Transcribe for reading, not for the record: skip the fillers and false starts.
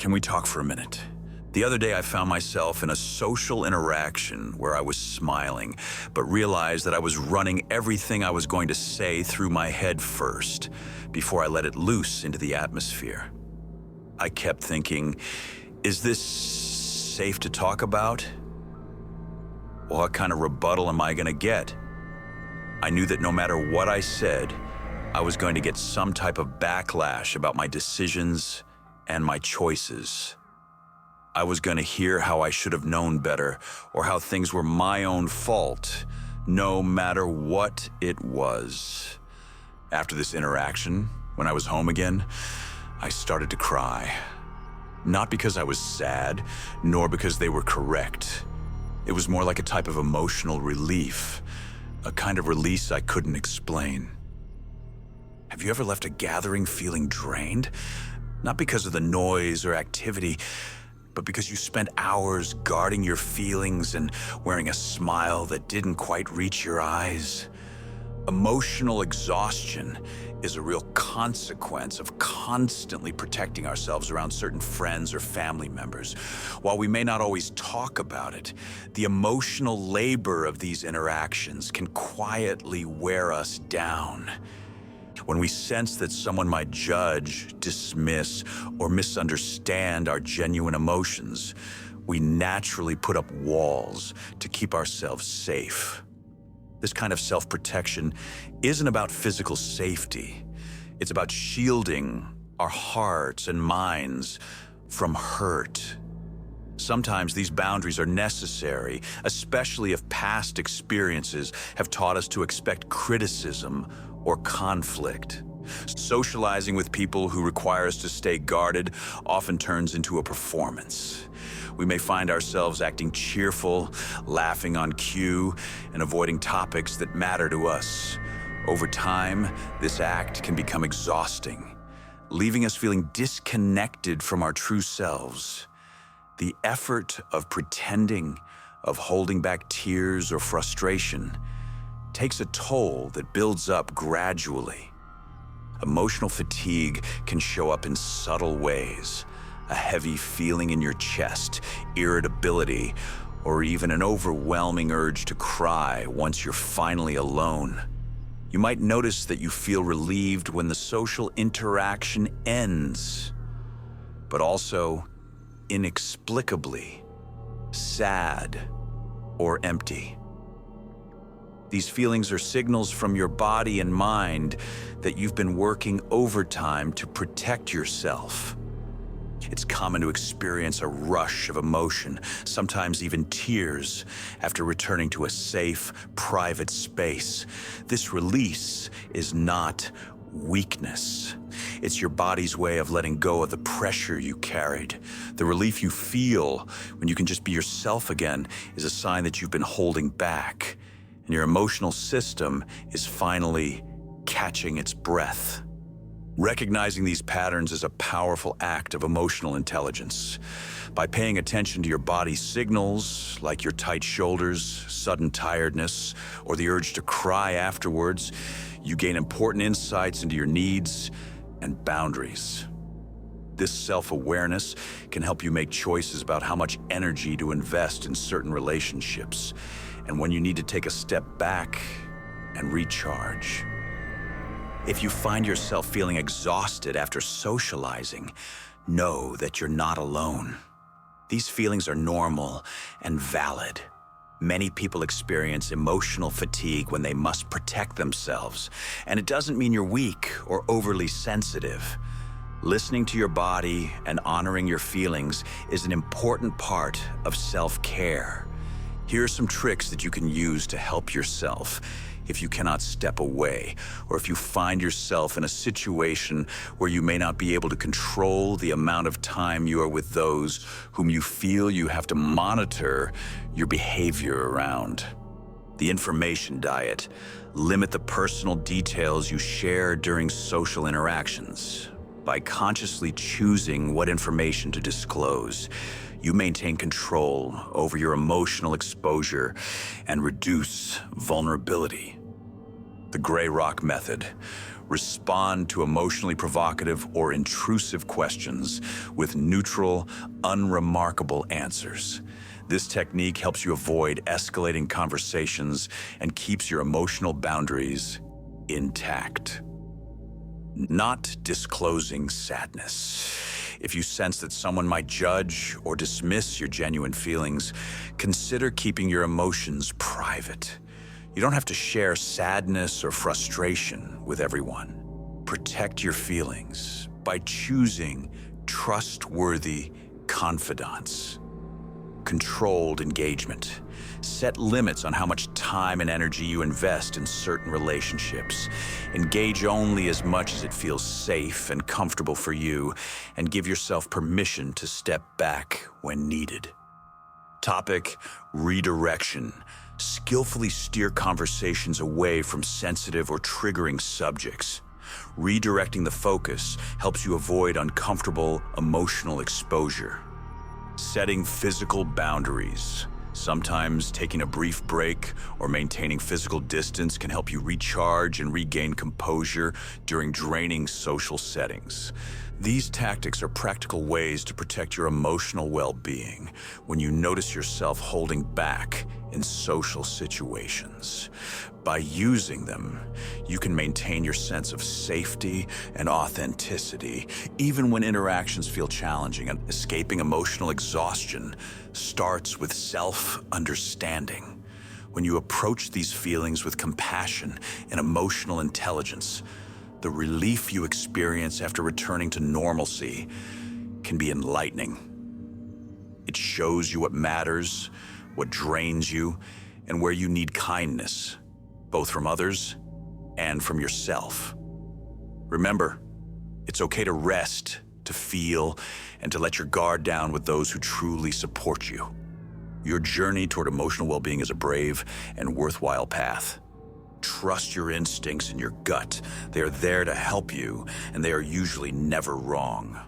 can we talk for a minute? The other day I found myself in a social interaction where I was smiling, but realized that I was running everything I was going to say through my head first, before I let it loose into the atmosphere. I kept thinking, is this safe to talk about? What kind of rebuttal am I going to get? I knew that no matter what I said, I was going to get some type of backlash about my decisions and my choices. I was going to hear how I should have known better, or how things were my own fault, no matter what it was. After this interaction, when I was home again, I started to cry. Not because I was sad, nor because they were correct. It was more like a type of emotional relief, a kind of release I couldn't explain. Have you ever left a gathering feeling drained? Not because of the noise or activity, but because you spent hours guarding your feelings and wearing a smile that didn't quite reach your eyes. Emotional exhaustion is a real consequence of constantly protecting ourselves around certain friends or family members. While we may not always talk about it, the emotional labor of these interactions can quietly wear us down. When we sense that someone might judge, dismiss, or misunderstand our genuine emotions, we naturally put up walls to keep ourselves safe. This kind of self-protection isn't about physical safety. It's about shielding our hearts and minds from hurt. Sometimes these boundaries are necessary, especially if past experiences have taught us to expect criticism or conflict. Socializing with people who require us to stay guarded often turns into a performance. We may find ourselves acting cheerful, laughing on cue, and avoiding topics that matter to us. Over time, this act can become exhausting, leaving us feeling disconnected from our true selves. The effort of pretending, of holding back tears or frustration, takes a toll that builds up gradually. Emotional fatigue can show up in subtle ways. A heavy feeling in your chest, irritability, or even an overwhelming urge to cry once you're finally alone. You might notice that you feel relieved when the social interaction ends, but also inexplicably sad or empty. These feelings are signals from your body and mind that you've been working overtime to protect yourself. It's common to experience a rush of emotion, sometimes even tears, after returning to a safe, private space. This release is not weakness. It's your body's way of letting go of the pressure you carried. The relief you feel when you can just be yourself again is a sign that you've been holding back, and your emotional system is finally catching its breath. Recognizing these patterns is a powerful act of emotional intelligence. By paying attention to your body's signals, like your tight shoulders, sudden tiredness, or the urge to cry afterwards, you gain important insights into your needs and boundaries. This self-awareness can help you make choices about how much energy to invest in certain relationships, and when you need to take a step back and recharge. If you find yourself feeling exhausted after socializing, know that you're not alone. These feelings are normal and valid. Many people experience emotional fatigue when they must protect themselves, and it doesn't mean you're weak or overly sensitive. Listening to your body and honoring your feelings is an important part of self-care. Here are some tricks that you can use to help yourself if you cannot step away, or if you find yourself in a situation where you may not be able to control the amount of time you are with those whom you feel you have to monitor your behavior around. The information diet. Limit the personal details you share during social interactions. By consciously choosing what information to disclose, you maintain control over your emotional exposure and reduce vulnerability. The gray rock method. Respond to emotionally provocative or intrusive questions with neutral, unremarkable answers. This technique helps you avoid escalating conversations and keeps your emotional boundaries intact. Not disclosing sadness. If you sense that someone might judge or dismiss your genuine feelings, consider keeping your emotions private. You don't have to share sadness or frustration with everyone. Protect your feelings by choosing trustworthy confidants. Controlled engagement. Set limits on how much time and energy you invest in certain relationships. Engage only as much as it feels safe and comfortable for you, and give yourself permission to step back when needed. Topic: redirection. Skillfully steer conversations away from sensitive or triggering subjects. Redirecting the focus helps you avoid uncomfortable emotional exposure. Setting physical boundaries. Sometimes taking a brief break or maintaining physical distance can help you recharge and regain composure during draining social settings. These tactics are practical ways to protect your emotional well-being when you notice yourself holding back in social situations. By using them, you can maintain your sense of safety and authenticity, even when interactions feel challenging. And escaping emotional exhaustion starts with self-understanding. When you approach these feelings with compassion and emotional intelligence, the relief you experience after returning to normalcy can be enlightening. It shows you what matters, what drains you, and where you need kindness, both from others and from yourself. Remember, it's okay to rest, to feel, and to let your guard down with those who truly support you. Your journey toward emotional well-being is a brave and worthwhile path. Trust your instincts and your gut. They are there to help you, and they are usually never wrong.